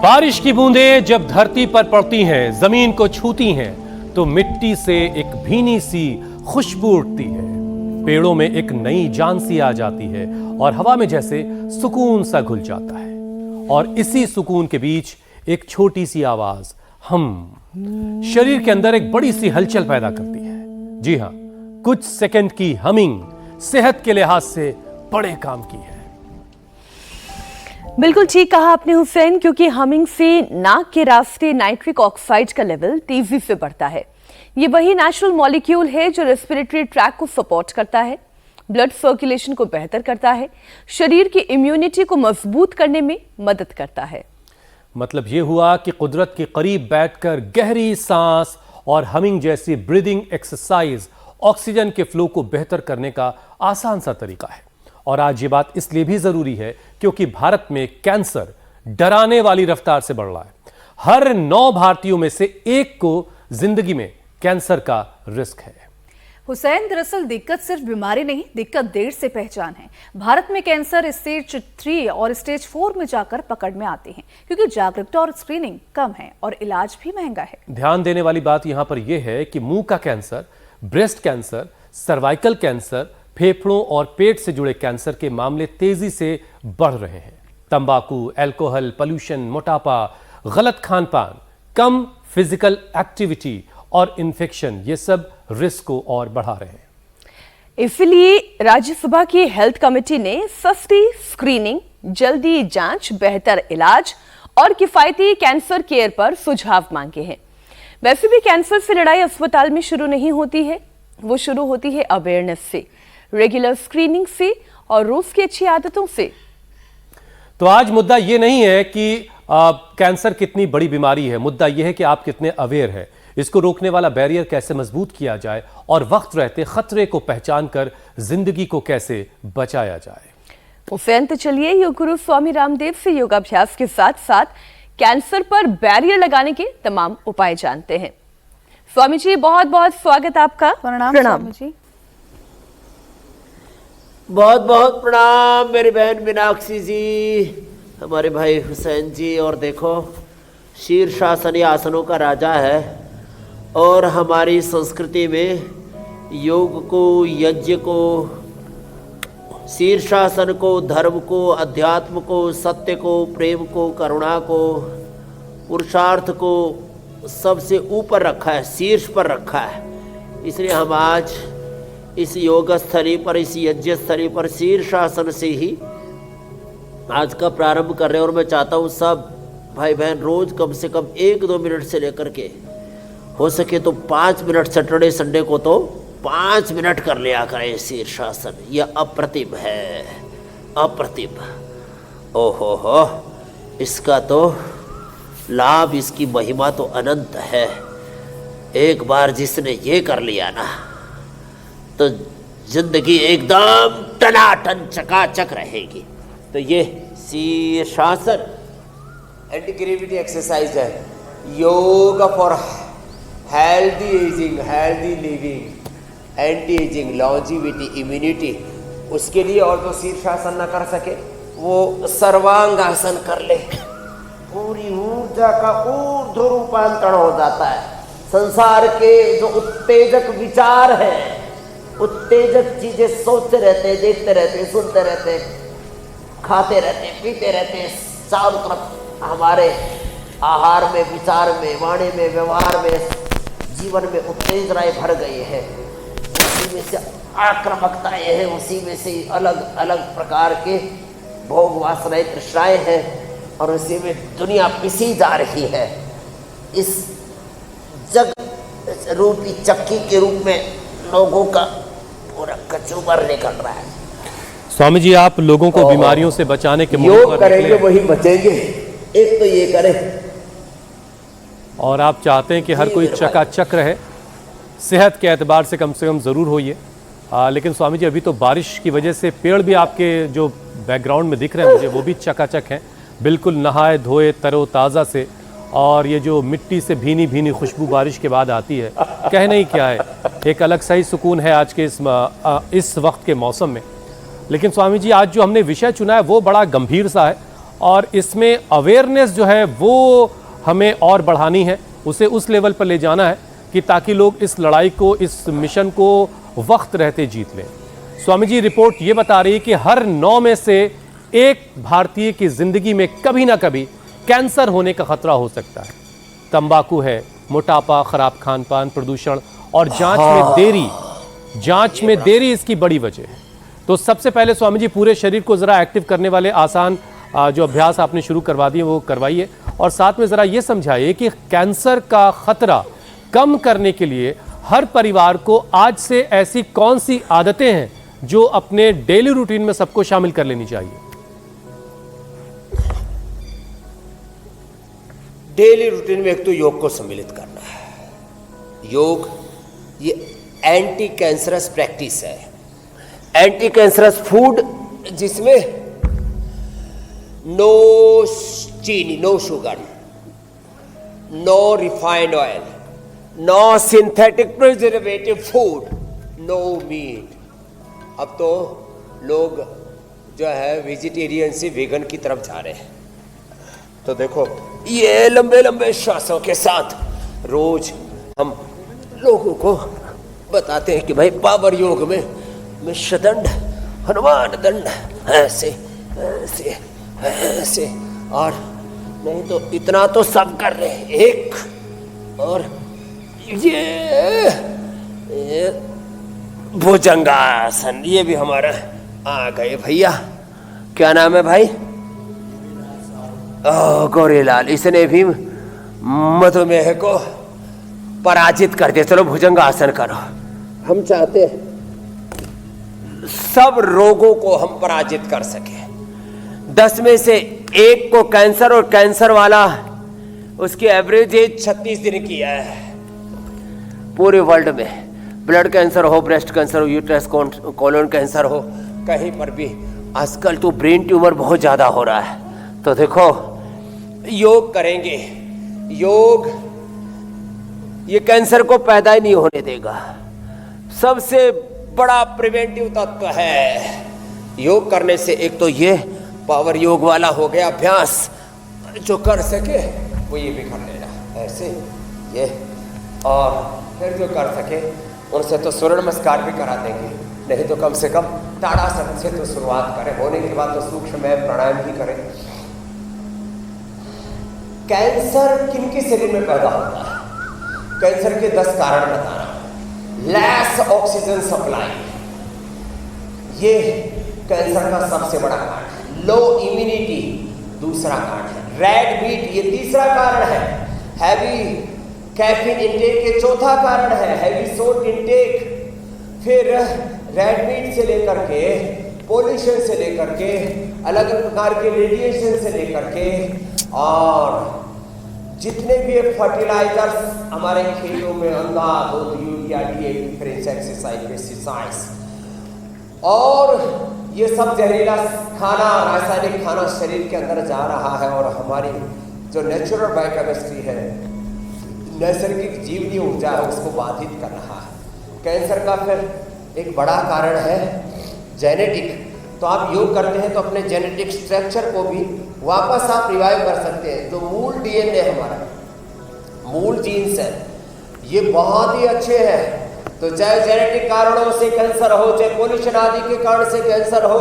बारिश की बूंदें जब धरती पर पड़ती हैं, जमीन को छूती हैं, तो मिट्टी से एक भीनी सी खुशबू उठती है। पेड़ों में एक नई जान सी आ जाती है और हवा में जैसे सुकून सा घुल जाता है। और इसी सुकून के बीच एक छोटी सी आवाज हम शरीर के अंदर एक बड़ी सी हलचल पैदा करती है। जी हां, कुछ सेकंड की हमिंग सेहत के लिहाज से बड़े काम की है। बिल्कुल ठीक कहा आपने हुसैन, क्योंकि हमिंग से नाक के रास्ते नाइट्रिक ऑक्साइड का लेवल तेजी से बढ़ता है। ये वही नेचुरल मॉलिक्यूल है जो रेस्पिरेटरी ट्रैक को सपोर्ट करता है, ब्लड सर्कुलेशन को बेहतर करता है, शरीर की इम्यूनिटी को मजबूत करने में मदद करता है। मतलब यह हुआ कि कुदरत के करीब बैठकर गहरी सांस और हमिंग जैसी ब्रीदिंग एक्सरसाइज ऑक्सीजन के फ्लो को बेहतर करने का आसान सा तरीका है। और आज ये बात इसलिए भी जरूरी है क्योंकि भारत में कैंसर डराने वाली रफ्तार से बढ़ रहा है। हर 9 भारतीयों में से 1 को जिंदगी में कैंसर का रिस्क है। हुसैन, दरअसल दिक्कत सिर्फ बीमारी नहीं, दिक्कत देर से पहचान है। भारत में कैंसर स्टेज 3 और स्टेज 4 में जाकर पकड़ में आते हैं क्योंकि जागरूकता और स्क्रीनिंग कम है और इलाज भी महंगा है। ध्यान देने वाली बात यहां पर यह है कि मुंह का cancer, breast cancer, cervical cancer, फेफड़ों और पेट से जुड़े कैंसर के मामले तेजी से बढ़ रहे हैं। तंबाकू, अल्कोहल, पोल्यूशन, मोटापा, गलत खान पान, कम फिजिकल एक्टिविटी और इन्फेक्शन, ये सब रिस्क को और बढ़ा रहे हैं। इसलिए राज्यसभा की हेल्थ कमेटी ने सस्ती स्क्रीनिंग, जल्दी जांच, बेहतर इलाज और किफायती कैंसर केयर पर सुझाव मांगे हैं। वैसे भी कैंसर से लड़ाई अस्पताल में शुरू नहीं होती है, वो शुरू होती है अवेयरनेस से, रेगुलर स्क्रीनिंग से और रोज की अच्छी आदतों से। तो आज मुद्दा यह नहीं है कि कैंसर कितनी बड़ी बीमारी है, मुद्दा यह है कि आप कितने अवेयर हैं, इसको रोकने वाला बैरियर कैसे मजबूत किया जाए और वक्त रहते खतरे को पहचान कर जिंदगी को कैसे बचाया जाए। हुसैन, तो चलिए योग गुरु स्वामी रामदेव से योगाभ्यास के साथ साथ कैंसर पर बैरियर लगाने के तमाम उपाय जानते हैं। स्वामी जी, बहुत बहुत स्वागत आपका। प्रणाम स्वामी जी। बहुत बहुत प्रणाम मेरी बहन मीनाक्षी जी, हमारे भाई हुसैन जी। और देखो, शीर्षासन ये आसनों का राजा है और हमारी संस्कृति में योग को, यज्ञ को, शीर्षासन को, धर्म को, अध्यात्म को, सत्य को, प्रेम को, करुणा को, पुरुषार्थ को सबसे ऊपर रखा है, शीर्ष पर रखा है। इसलिए हम आज इस योग स्थली पर, इस यज्ञ स्थली पर शीर्षासन से ही आज का प्रारंभ कर रहे हैं। और मैं चाहता हूँ सब भाई बहन रोज कम से कम 1-2 मिनट से लेकर के हो सके तो 5 मिनट, सैटरडे संडे को तो 5 मिनट कर लिया करें शीर्षासन। यह अप्रतिम है, अप्रतिम। ओहो हो, इसका तो लाभ, इसकी महिमा तो अनंत है। एक बार जिसने ये कर लिया ना तो जिंदगी एकदम टनाटन चकाचक रहेगी। तो ये शीर्षासन एंटी ग्रेविटी एक्सरसाइज है, योग for healthy ageing, healthy living, anti ageing, longevity, immunity. उसके लिए और जो शीर्षासन न कर सके वो सर्वांगासन कर ले। पूरी ऊर्जा का ऊर्ध्व रूपांतरण हो जाता है। संसार के जो उत्तेजक विचार हैं, उत्तेजक चीजें सोचते रहते, देखते रहते, सुनते रहते, खाते रहते, पीते रहते, चारों तरफ हमारे आहार में, विचार में, वाणी में, व्यवहार में, जीवन में उत्तेजनाएं भर गई है। उसी में से आक्रामकताएं हैं, उसी में से अलग अलग प्रकार के भोग वासनाएं, तृष्णाएं हैं और उसी में दुनिया पिसी जा रही है। इस जग रूपी चक्की के रूप में लोगों का पूरा कचूबर निकल रहा है। स्वामी जी, आप लोगों को बीमारियों से बचाने के योग करेंगे वही बचेंगे। एक तो ये करें, और आप चाहते हैं कि हर कोई चकाचक रहे, सेहत के एतबार से कम ज़रूर होइए। लेकिन स्वामी जी, अभी तो बारिश की वजह से पेड़ भी आपके जो बैकग्राउंड में दिख रहे हैं मुझे, वो भी चकाचक हैं, बिल्कुल नहाए धोए तरोताज़ा से। और ये जो मिट्टी से भीनी भीनी खुशबू बारिश के बाद आती है, कहना ही क्या है, एक अलग सा ही सुकून है आज के इस वक्त के मौसम में। लेकिन स्वामी जी, आज जो हमने विषय चुना है वो बड़ा गंभीर सा है और इसमें अवेयरनेस जो है वो हमें और बढ़ानी है, उसे उस लेवल पर ले जाना है कि ताकि लोग इस लड़ाई को, इस मिशन को वक्त रहते जीत लें। स्वामी जी, रिपोर्ट ये बता रही है कि हर 9 में से 1 भारतीय की जिंदगी में कभी ना कभी कैंसर होने का खतरा हो सकता है। तंबाकू है, मोटापा, खराब खान पान, प्रदूषण और जांच में देरी इसकी बड़ी वजह है। तो सबसे पहले स्वामी जी पूरे शरीर को जरा एक्टिव करने वाले आसान जो अभ्यास आपने शुरू करवा दिए वो करवाइए, और साथ में जरा ये समझाइए कि कैंसर का खतरा कम करने के लिए हर परिवार को आज से ऐसी कौन सी आदतें हैं जो अपने डेली रूटीन में सबको शामिल कर लेनी चाहिए। डेली रूटीन में एक तो योग को सम्मिलित करना है। योग ये एंटी कैंसरस प्रैक्टिस है, एंटी कैंसरस फूड जिसमें नो चीनी, no sugar, no refined oil, no synthetic preservative food, no meat. अब तो लोग जो है वेजिटेरियन से वेगन की तरफ जा रहे हैं। तो देखो ये लंबे लंबे श्वासों के साथ रोज हम लोगों को बताते हैं कि भाई पावर योग में शतदंड, हनुमान दंड, ऐसे ऐसे ऐसे, और नहीं तो इतना तो सब कर रहे हैं। एक और ये भुजंगासन, ये भी हमारा आ गए भैया। क्या नाम है भाई? गौरीलाल, इसने भी मधुमेह को पराजित कर दिया। चलो भुजंगासन करो। हम चाहते हैं सब रोगों को हम पराजित कर सके। 10 में से 1 को कैंसर, और कैंसर वाला उसकी एवरेज एज 36 दिन की है पूरे वर्ल्ड में। ब्लड कैंसर हो, ब्रेस्ट कैंसर हो, यूट्रस कोलन कैंसर हो, कहीं पर भी आजकल तो ब्रेन ट्यूमर बहुत ज़्यादा हो रहा है। तो देखो योग करेंगे, योग ये कैंसर को पैदा ही नहीं होने देगा। सबसे बड़ा प्रिवेंटिव तत्व है। योग करने से एक तो ये पावर योग वाला हो गया अभ्यास, जो कर सके वो ये भी कर लेना ऐसे ये, और फिर जो कर सके उनसे तो सूर्य नमस्कार भी करा देंगे, नहीं तो कम से कम ताड़ासन से तो शुरुआत करें, होने के बाद तो सूक्ष्म प्राणायाम भी करें। कैंसर किनके शरीर में पैदा होता है? कैंसर के 10 कारण बता रहा हूं। लेस ऑक्सीजन सप्लाई, ये कैंसर का सबसे बड़ा कारण है। लो इम्यूनिटी दूसरा कारण है। रेड मीट ये तीसरा कारण है। हैवी कैफीन इंटेक ये चौथा कारण है। हैवी सोल्ट इंटेक, फिर रेड मीट से लेकर के, पोल्यूशन से लेकर के, अलग अलग प्रकार के रेडिएशन से लेकर के, और जितने भी फर्टिलाइजर्स हमारे खेतों में अंधाधुंध, यूरिया, डीएपी, फिर इंसेक्टिसाइड, पेस्टिसाइड्स, और ये सब जहरीला खाना, रासायनिक खाना शरीर के अंदर जा रहा है, और हमारी जो नेचुरल बायोकेमिस्ट्री है, नैसर्गिक जीवनी ऊर्जा है, उसको बाधित कर रहा है। कैंसर का फिर एक बड़ा कारण है जेनेटिक। तो आप योग करते हैं तो अपने जेनेटिक स्ट्रक्चर को भी वापस आप रिवाइव कर सकते हैं। जो मूल डीएनए हमारा, मूल जीन्स है, ये बहुत ही अच्छे हैं। तो चाहे जेनेटिक कारणों से कैंसर हो, चाहे पोल्यूशन आदि के कारण से कैंसर हो,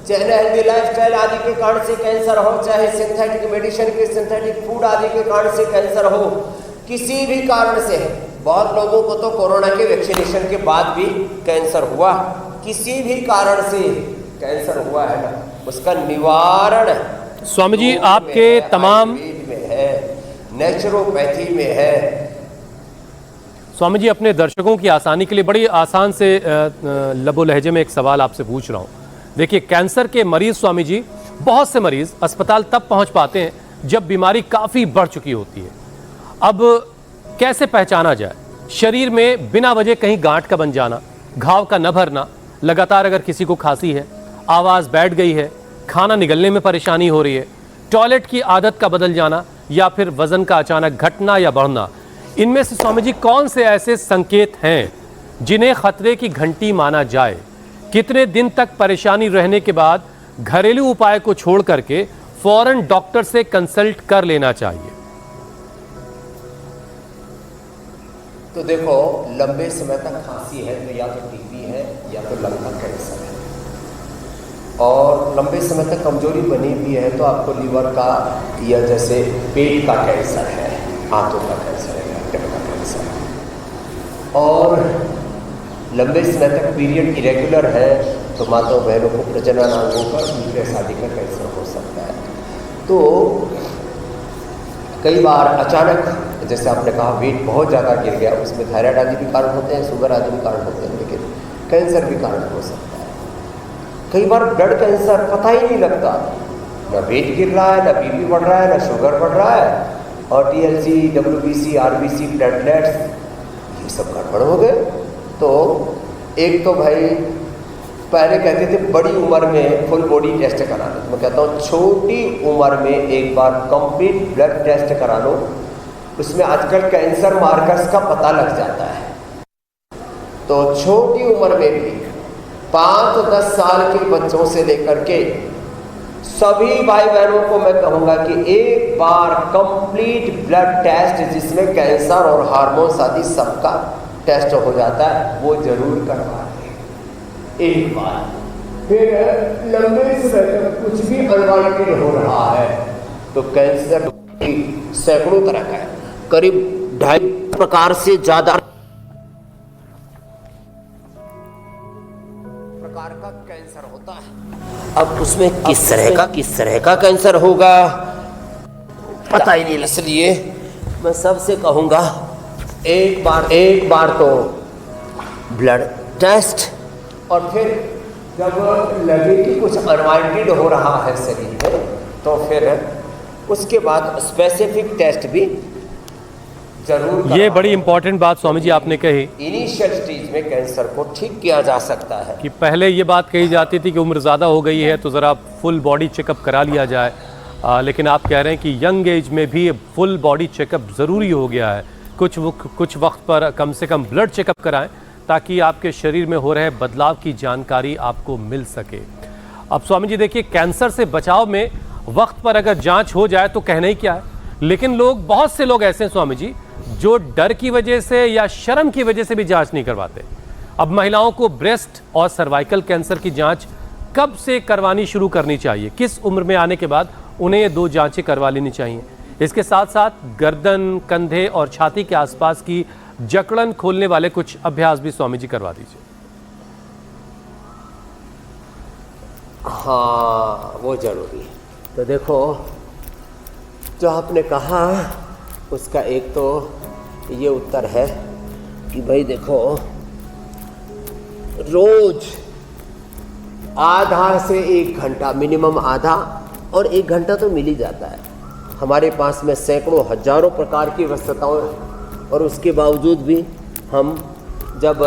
चाहे अनहेल्दी लाइफस्टाइल आदि के कारण से कैंसर हो, चाहे सिंथेटिक मेडिसिन के, सिंथेटिक फूड आदि के कारण से कैंसर हो, किसी भी कारण से। बहुत लोगों को तो कोरोना के वैक्सीनेशन के बाद भी कैंसर हुआ, किसी भी कारण से कैंसर हुआ है ना, उसका निवारण स्वामी जी आपके तमाम में है, नेचुरोपैथी में है। स्वामी जी अपने दर्शकों की आसानी के लिए बड़ी आसान से लबो लहजे में एक सवाल आपसे पूछ रहा हूँ। देखिए, कैंसर के मरीज स्वामी जी, बहुत से मरीज अस्पताल तब पहुँच पाते हैं जब बीमारी काफ़ी बढ़ चुकी होती है। अब कैसे पहचाना जाए? शरीर में बिना वजह कहीं गांठ का बन जाना, घाव का न भरना, लगातार अगर किसी को खांसी है, आवाज़ बैठ गई है, खाना निगलने में परेशानी हो रही है, टॉयलेट की आदत का बदल जाना, या फिर वजन का अचानक घटना या बढ़ना, इनमें से स्वामी जी कौन से ऐसे संकेत हैं जिन्हें खतरे की घंटी माना जाए? कितने दिन तक परेशानी रहने के बाद घरेलू उपाय को छोड़ करके फौरन डॉक्टर से कंसल्ट कर लेना चाहिए? तो देखो, लंबे समय तक खांसी है तो या तो टीबी है या तो लंग का कैंसर है, और लंबे समय तक कमजोरी बनी हुई है तो आपको लीवर का या जैसे पेट का कैंसर है, आंतों का कैंसर है, पेट का कैंसर है, और लंबे समय तक पीरियड इरेगुलर है तो माताओं बहनों को प्रजनन अंगों का यूट्रस आदि का कैंसर हो सकता है। तो कई बार अचानक, जैसे आपने कहा, वेट बहुत ज़्यादा गिर गया, उसमें थायराइड आदि भी कारण होते हैं, शुगर आदि भी कारण होते हैं, लेकिन कैंसर भी कारण हो सकता है। कई बार ब्लड कैंसर पता ही नहीं लगता, ना वेट गिर रहा है, ना बीपी बढ़ रहा है, ना शुगर बढ़ रहा है, और टीएलसी, डब्ल्यूबीसी, आरबीसी, प्लेटलेट्स, ये सब गड़बड़ हो गए। तो एक तो भाई पहले कहते थे बड़ी उम्र में फुल बॉडी टेस्ट करा लो, तो मैं कहता हूँ छोटी उम्र में एक बार कंप्लीट ब्लड टेस्ट करा लो, उसमें आजकल कैंसर मार्कर्स का पता लग जाता है। तो छोटी उम्र में भी 5-10 साल के बच्चों से लेकर के सभी भाई बहनों को मैं कहूँगा कि एक बार कंप्लीट ब्लड टेस्ट, जिसमें कैंसर और हार्मोन्स आदि सबका टेस्ट हो जाता है, वो जरूर करवा लें एक बार। फिर लंबे समय तक कुछ भी अनवांटेड हो रहा है तो कैंसर सैकड़ों तरह का है, करीब 2.5 प्रकार से ज्यादा प्रकार का कैंसर होता है। अब उसमें किस तरह का कैंसर होगा पता ही नहीं, इसलिए मैं सबसे कहूंगा एक बार तो ब्लड टेस्ट, और फिर जब लगे कि कुछ अनवांटेड हो रहा है शरीर में तो फिर उसके बाद स्पेसिफिक टेस्ट भी जरूर। ये बड़ी इंपॉर्टेंट बात स्वामी जी आपने कही, इनिशियल स्टेज में कैंसर को ठीक किया जा सकता है। कि पहले ये बात कही जाती थी कि उम्र ज़्यादा हो गई है तो ज़रा फुल बॉडी चेकअप करा लिया जाए, लेकिन आप कह रहे हैं कि यंग एज में भी फुल बॉडी चेकअप ज़रूरी हो गया है। कुछ वक्त पर कम से कम ब्लड चेकअप कराएं ताकि आपके शरीर में हो रहे बदलाव की जानकारी आपको मिल सके। अब स्वामी जी देखिए, कैंसर से बचाव में वक्त पर अगर जांच हो जाए तो कहना ही क्या है, लेकिन बहुत से लोग ऐसे हैं स्वामी जी जो डर की वजह से या शर्म की वजह से भी जांच नहीं करवाते। अब महिलाओं को ब्रेस्ट और सर्वाइकल कैंसर की जांच कब से करवानी शुरू करनी चाहिए, किस उम्र में आने के बाद उन्हें ये 2 जांचें करवा लेनी चाहिए? इसके साथ साथ गर्दन, कंधे और छाती के आसपास की जकड़न खोलने वाले कुछ अभ्यास भी स्वामी जी करवा दीजिए। हाँ, वो जरूरी है। तो देखो, जो आपने कहा उसका एक तो ये उत्तर है कि भाई देखो, रोज आधा से 1 घंटा, मिनिमम आधा, और 1 घंटा तो मिल ही जाता है। हमारे पास में सैकड़ों हजारों प्रकार की व्यस्तताएं, और उसके बावजूद भी हम जब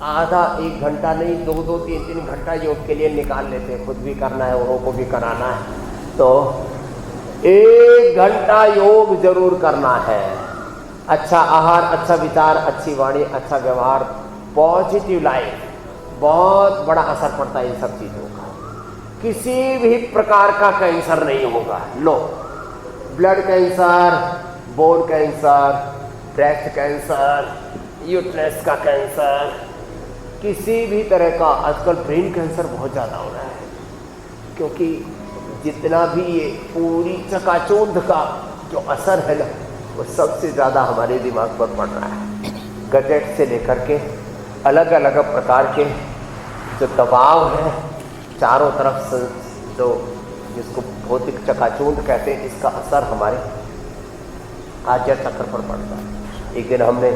आधा 1 घंटा नहीं 2-2, 3-3 घंटा योग के लिए निकाल लेते हैं, खुद भी करना है, औरों को भी कराना है, तो 1 घंटा योग जरूर करना है। अच्छा आहार, अच्छा विचार, अच्छी वाणी, अच्छा व्यवहार, पॉजिटिव लाइफ, बहुत बड़ा असर पड़ता है इन सब चीज़ों का। किसी भी प्रकार का कैंसर नहीं होगा। लो, blood cancer, bone cancer, breast cancer, uterus का कैंसर, किसी भी तरह का, आजकल ब्रेन कैंसर बहुत ज़्यादा हो रहा है, क्योंकि जितना भी ये पूरी चकाचौंध का जो असर है ना, वो सबसे ज़्यादा हमारे दिमाग पर पड़ रहा है। गैजेट से लेकर के अलग अलग प्रकार के जो दबाव है चारों तरफ से, जो जिसको भौतिक चकाचौंध कहते हैं, इसका असर हमारे आज्ञा चक्र पर पड़ता है। एक दिन हमने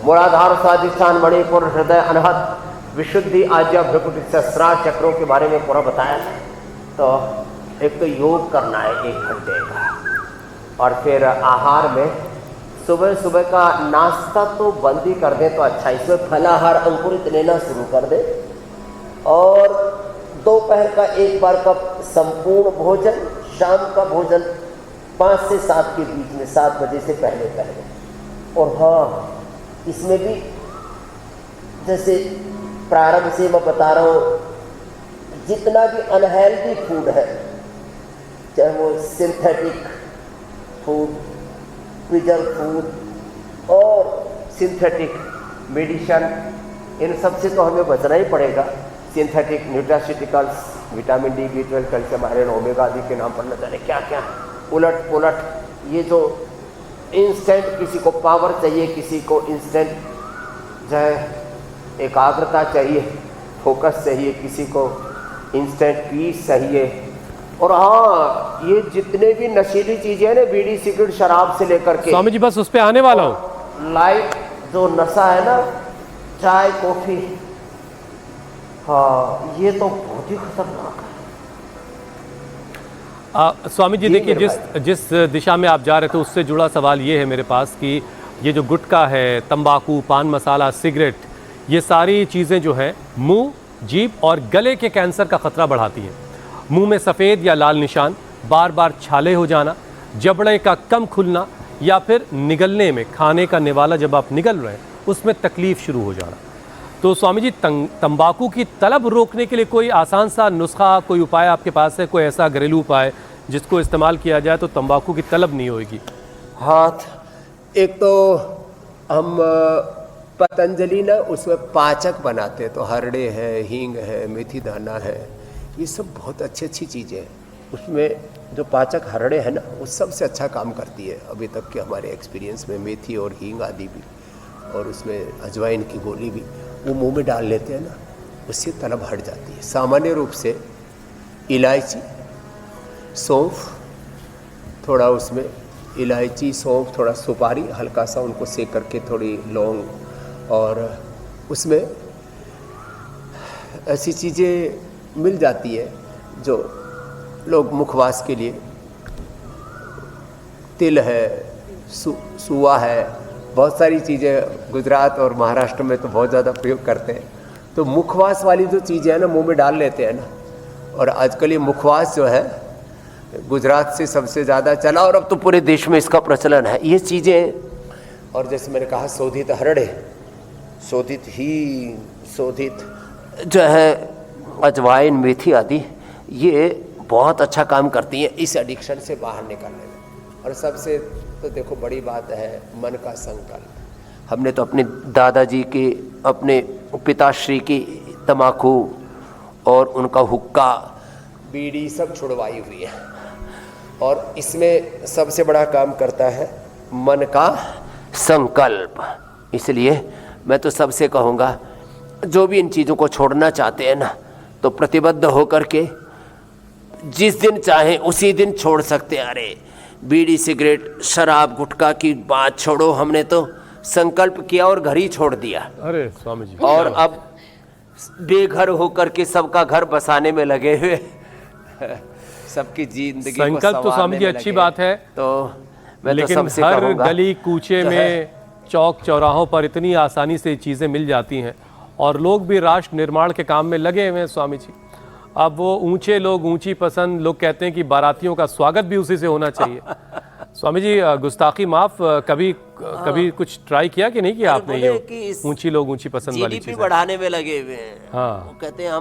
मूलाधार, स्वादिष्ठान, मणिपुर, हृदय, अनाहत, विशुद्धि, आज्ञा, भ्रुकुटी, सहस्रार चक्रों के बारे में पूरा बताया था। तो एक तो योग करना है 1 घंटे का, और फिर आहार में सुबह सुबह का नाश्ता तो बंद ही कर दें तो अच्छा, इसमें फलाहार अंकुरित लेना शुरू कर दें, और दोपहर का 1 बार का संपूर्ण भोजन, शाम का भोजन 5 से 7 के बीच में, 7 बजे से पहले। और हाँ, इसमें भी जैसे प्रारंभ से मैं बता रहा हूँ, जितना भी अनहेल्दी फूड है चाहे वो सिंथेटिक फूड, प्रिजर्व फूड और सिंथेटिक मेडिसिन, इन सब से तो हमें बचना ही पड़ेगा। Synthetic nutraceuticals, vitamin D, B12, calcium, iron, omega आदि के नाम पर न जाने क्या क्या उलट पुलट, ये जो इंस्टेंट किसी को पावर चाहिए, किसी को इंस्टेंट जो है एकाग्रता चाहिए, फोकस चाहिए, किसी को इंस्टेंट पीस चाहिए। और हाँ, ये जितने भी नशीली चीजें हैं ना, बीड़ी, सिगरेट, शराब से लेकर के, स्वामी जी बस उस पे आने वाला हूँ। लाइट जो नशा है ना, चाय, कॉफी, हाँ, ये तो बहुत ही खतरनाक है। स्वामी जी देखिए, जिस दिशा में आप जा रहे थे उससे जुड़ा सवाल ये है मेरे पास कि ये जो गुटखा है, तंबाकू, पान मसाला, सिगरेट, ये सारी चीज़ें जो हैं मुंह, जीभ और गले के कैंसर का खतरा बढ़ाती हैं। मुंह में सफ़ेद या लाल निशान, बार बार छाले हो जाना, जबड़े का कम खुलना या फिर निगलने में, खाने का निवाला जब आप निगल रहे हैं उसमें तकलीफ शुरू हो जाना। तो स्वामी जी, तंबाकू की तलब रोकने के लिए कोई आसान सा नुस्खा, कोई उपाय आपके पास है? कोई ऐसा घरेलू उपाय जिसको इस्तेमाल किया जाए तो तंबाकू की तलब नहीं होगी? हाँ, एक तो हम पतंजलि ना उसमें पाचक बनाते हैं, तो हरड़े है, हींग है, मेथी दाना है, ये सब बहुत अच्छी चीज़ें हैं। उसमें जो पाचक हरड़े है ना, वो सबसे अच्छा काम करती है अभी तक के हमारे एक्सपीरियंस में। मेथी और हींग आदि भी, और उसमें अजवाइन की गोली भी वो मुंह में डाल लेते हैं ना, उससे तलब हट जाती है। सामान्य रूप से इलायची, सौंफ, थोड़ा उसमें इलायची, सौंफ, थोड़ा सुपारी, हल्का सा उनको सेक करके, थोड़ी लौंग, और उसमें ऐसी चीज़ें मिल जाती है जो लोग मुखवास के लिए, तिल है, सुआ है, बहुत सारी चीज़ें गुजरात और महाराष्ट्र में तो बहुत ज़्यादा प्रयोग करते हैं। तो मुखवास वाली जो चीज़ें हैं ना, मुंह में डाल लेते हैं ना, और आजकल ये मुखवास जो है गुजरात से सबसे ज़्यादा चला, और अब तो पूरे देश में इसका प्रचलन है। ये चीज़ें, और जैसे मैंने कहा, शोधित हरड़े, शोधित हींग, शोधित जो है अजवाइन, मेथी आदि, ये बहुत अच्छा काम करती हैं इस एडिक्शन से बाहर निकलने में। और सबसे तो देखो बड़ी बात है मन का संकल्प। हमने तो अपने दादाजी के, अपने पिताश्री की तम्बाकू और उनका हुक्का, बीड़ी सब छुड़वाई हुई है, और इसमें सबसे बड़ा काम करता है मन का संकल्प। इसलिए मैं तो सबसे कहूँगा, जो भी इन चीज़ों को छोड़ना चाहते हैं ना, तो प्रतिबद्ध होकर के जिस दिन चाहें उसी दिन छोड़ सकते हैं। अरे बीड़ी, सिगरेट, शराब, गुटखा की बात छोड़ो, हमने तो संकल्प किया और घर ही छोड़ दिया। अरे स्वामी जी, और अब बेघर होकर के सबका घर बसाने में लगे हुए सबकी जिंदगी को संकल्प तो स्वामी जी अच्छी बात है, तो मैं लेकिन तो सबसे हर कहूंगा, गली कूचे में, चौक चौराहों पर इतनी आसानी से चीज़ें मिल जाती हैं, और लोग भी राष्ट्र निर्माण के काम में लगे हुए हैं स्वामी जी। अब वो ऊंचे लोग, ऊंची पसंद, लोग कहते हैं कि बारातियों का स्वागत भी उसी से होना चाहिए। स्वामी जी, गुस्ताखी माफ, कभी कुछ ट्राई किया कि नहीं किया आपने? ये ऊंची लोग, ऊंची पसंद वाली चीजें बढ़ाने में लगे हुए हैं। हाँ, वो कहते हैं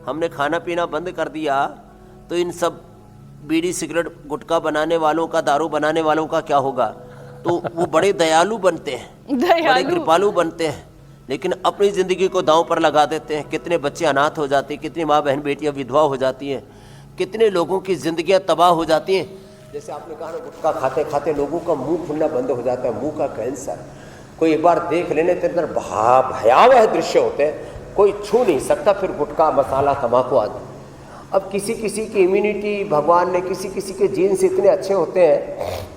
हमने खाना पीना बंद कर दिया, तो इन सब बीड़ी, सिगरेट, गुटखा बनाने वालों का, दारू बनाने वालों का क्या होगा? तो वो बड़े दयालु बनते हैं, बड़े कृपालु बनते हैं, लेकिन अपनी ज़िंदगी को दांव पर लगा देते हैं। कितने बच्चे अनाथ हो जाते हैं, कितनी माँ बहन बेटियाँ विधवा हो जाती हैं, कितने लोगों की ज़िंदगियाँ तबाह हो जाती हैं। जैसे आपने कहा ना, गुटखा खाते खाते लोगों का मुंह खुलना बंद हो जाता है, मुंह का कैंसर। कोई एक बार देख लेने तो अंदर भयावह दृश्य होते हैं, कोई छू नहीं सकता। फिर गुटखा, मसाला, तम्बाकू आदि। अब किसी किसी की इम्यूनिटी भगवान ने, किसी किसी के जीन्स इतने अच्छे होते हैं,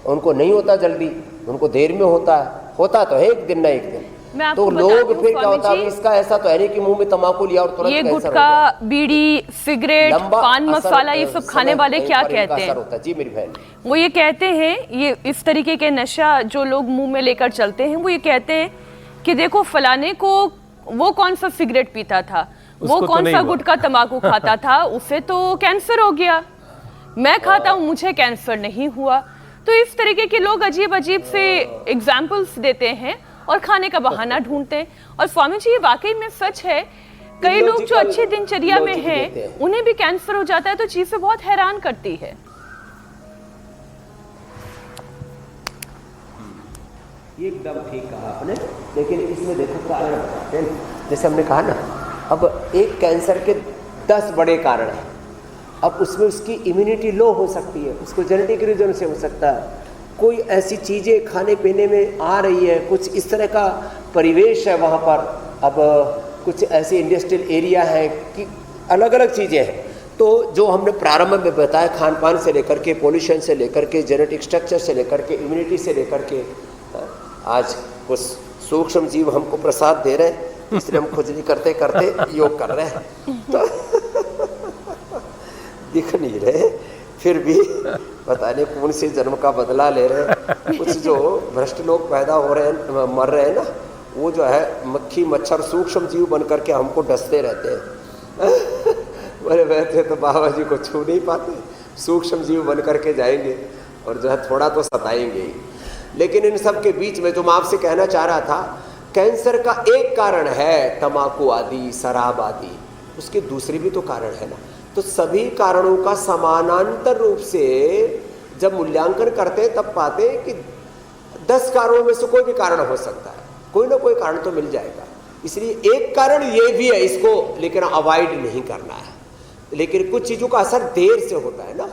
उनको नहीं होता जल्दी, उनको देर में होता तो है एक दिन ना एक दिन। तो लोग फिर क्या होता है, इसका ऐसा तो है नहीं कि मुंह में तंबाकू लिया और तुरंत ये गुटखा, बीड़ी, सिगरेट, पान मसाला, ये सब खाने वाले क्या कहते हैं? जी मेरी बहन, वो ये कहते हैं, ये इस तरीके के नशा जो लोग मुंह में लेकर चलते हैं, वो ये कहते हैं कि देखो फलाने को, वो कौन सा सिगरेट पीता था, वो कौन सा गुटखा, तंबाकू खाता था, उसे तो कैंसर हो गया, मैं खाता हूँ, मुझे कैंसर नहीं हुआ। तो इस तरीके के लोग अजीब अजीब से एग्जाम्पल्स देते हैं और खाने का बहाना ढूंढते हैं। और स्वामी जी, ये वाकई में सच है, कई लोग जो अच्छी दिनचर्या में हैं, उन्हें भी कैंसर हो जाता है, तो चीजें बहुत हैरान करती है। एकदम ठीक कहा आपने, लेकिन इसमें देखो कारण बताते हैं। जैसे हमने कहा ना, अब एक कैंसर के 10 बड़े कारण हैं। अब उसमें उसकी इम्यूनिटी लो हो सकती है, उसको जेनेटिक रीजन से हो सकता है, कोई ऐसी चीज़ें खाने पीने में आ रही है, कुछ इस तरह का परिवेश है वहाँ पर, अब कुछ ऐसे इंडस्ट्रियल एरिया है कि अलग अलग चीज़ें हैं। तो जो हमने प्रारंभ में बताया, खान पान से लेकर के, पोल्यूशन से लेकर के, जेनेटिक स्ट्रक्चर से लेकर के, इम्यूनिटी से लेकर के, आज कुछ सूक्ष्म जीव हमको प्रसाद दे रहे हैं, इसलिए हम खुजली करते करते योग कर रहे हैं, तो दिख नहीं रहे, फिर भी पता नहीं कौन से जन्म का बदला ले रहे हैं। कुछ जो भ्रष्ट लोग पैदा हो रहे हैं, मर रहे हैं ना, वो जो है मक्खी मच्छर सूक्ष्म जीव बन करके हमको डसते रहते हैं। बोले वैसे तो बाबा जी को छू नहीं पाते, सूक्ष्म जीव बन करके जाएंगे और जो है थोड़ा तो सताएंगे ही। लेकिन इन सब के बीच में जो मैं आपसे कहना चाह रहा था, कैंसर का एक कारण है तंबाकू आदि, शराब आदि, उसके दूसरे भी तो कारण है ना। तो सभी कारणों का समानांतर रूप से जब मूल्यांकन करते हैं तब पाते हैं कि 10 कारणों में से कोई भी कारण हो सकता है, कोई ना कोई कारण तो मिल जाएगा। इसलिए एक कारण ये भी है, इसको लेकिन अवॉइड नहीं करना है। लेकिन कुछ चीज़ों का असर देर से होता है ना,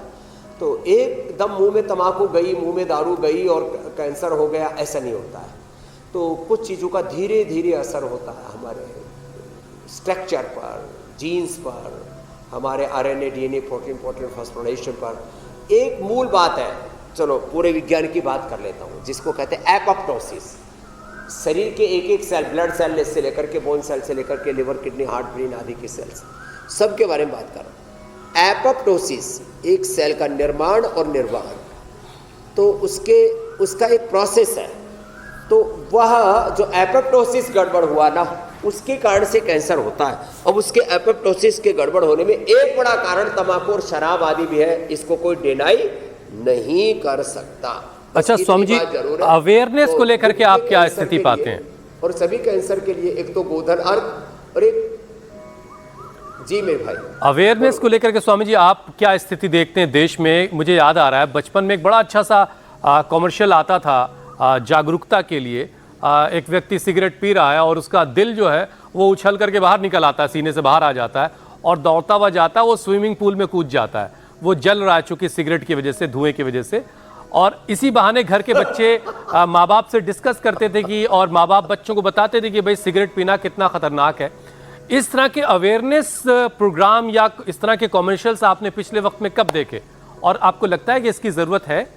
तो एकदम मुंह में तंबाकू गई, मुंह में दारू गई और कैंसर हो गया, ऐसा नहीं होता है। तो कुछ चीज़ों का धीरे धीरे असर होता है हमारे स्ट्रक्चर पर, जीन्स पर, हमारे RNA DNA प्रोटीन फॉस्फोराइलेशन पर। एक मूल बात है, चलो पूरे विज्ञान की बात कर लेता हूँ, जिसको कहते हैं एपोप्टोसिस। शरीर के एक एक सेल, ब्लड सेल से लेकर के बोन सेल से लेकर के लिवर, किडनी, हार्ट, ब्रेन आदि के सेल्स, सब के बारे में बात कर रहा हूँ। एपोप्टोसिस एक सेल का निर्माण और निर्वहन, तो उसका एक प्रोसेस है। तो वह जो एपोप्टोसिस गड़बड़ हुआ ना, उसके कारण से कैंसर होता है। अब उसके एपोप्टोसिस के गड़बड़ होने में एक बड़ा कारण तंबाकू और शराब आदि भी है, इसको कोई डिनाई नहीं कर सकता। अच्छा स्वामी जी, अवेयरनेस को लेकर के आप क्या स्थिति पाते हैं? और सभी कैंसर के लिए एक तो गोधन अर्क और एक, जी मेरे भाई, अवेयरनेस को लेकर के स्वामी जी आप क्या स्थिति देखते हैं देश में? मुझे याद आ रहा है बचपन में एक बड़ा अच्छा सा कॉमर्शियल आता था जागरूकता के लिए। एक व्यक्ति सिगरेट पी रहा है और उसका दिल जो है वो उछल करके बाहर निकल आता है, सीने से बाहर आ जाता है और दौड़ता हुआ जाता है, वो स्विमिंग पूल में कूद जाता है। वो जल रहा है चूंकि सिगरेट की वजह से, धुएं की वजह से। और इसी बहाने घर के बच्चे माँ बाप से डिस्कस करते थे कि, और माँ बाप बच्चों को बताते थे कि भाई सिगरेट पीना कितना खतरनाक है। इस तरह के अवेयरनेस प्रोग्राम या इस तरह के कॉमर्शियल्स आपने पिछले वक्त में कब देखे और आपको लगता है कि इसकी जरूरत है?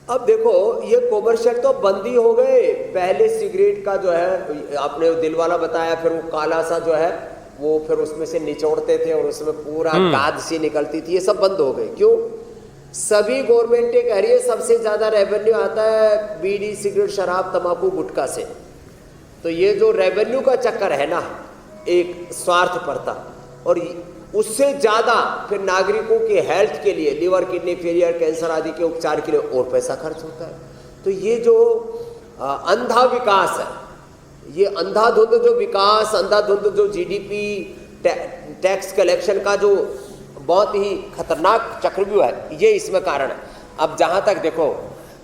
अब देखो, ये कॉमर्शियल तो बंद ही हो गए। पहले सिगरेट का जो है आपने दिल वाला बताया, फिर वो काला सा जो है वो फिर उसमें से निचोड़ते थे और उसमें पूरा गाद सी निकलती थी, ये सब बंद हो गए। क्यों? सभी गवर्नमेंटें कह रही है सबसे ज्यादा रेवेन्यू आता है बीड़ी, सिगरेट, शराब, तंबाकू, गुटखा से। तो ये जो रेवेन्यू का चक्कर है ना, एक स्वार्थ परता, और उससे ज्यादा फिर नागरिकों के हेल्थ के लिए, लिवर, किडनी फेलियर, कैंसर आदि के उपचार के लिए और पैसा खर्च होता है। तो ये जो अंधा विकास है, ये अंधाधुंध जो विकास, अंधाधुंध जो GDP, टैक्स कलेक्शन का जो बहुत ही खतरनाक चक्रव्यूह है, ये इसमें कारण है। अब जहाँ तक देखो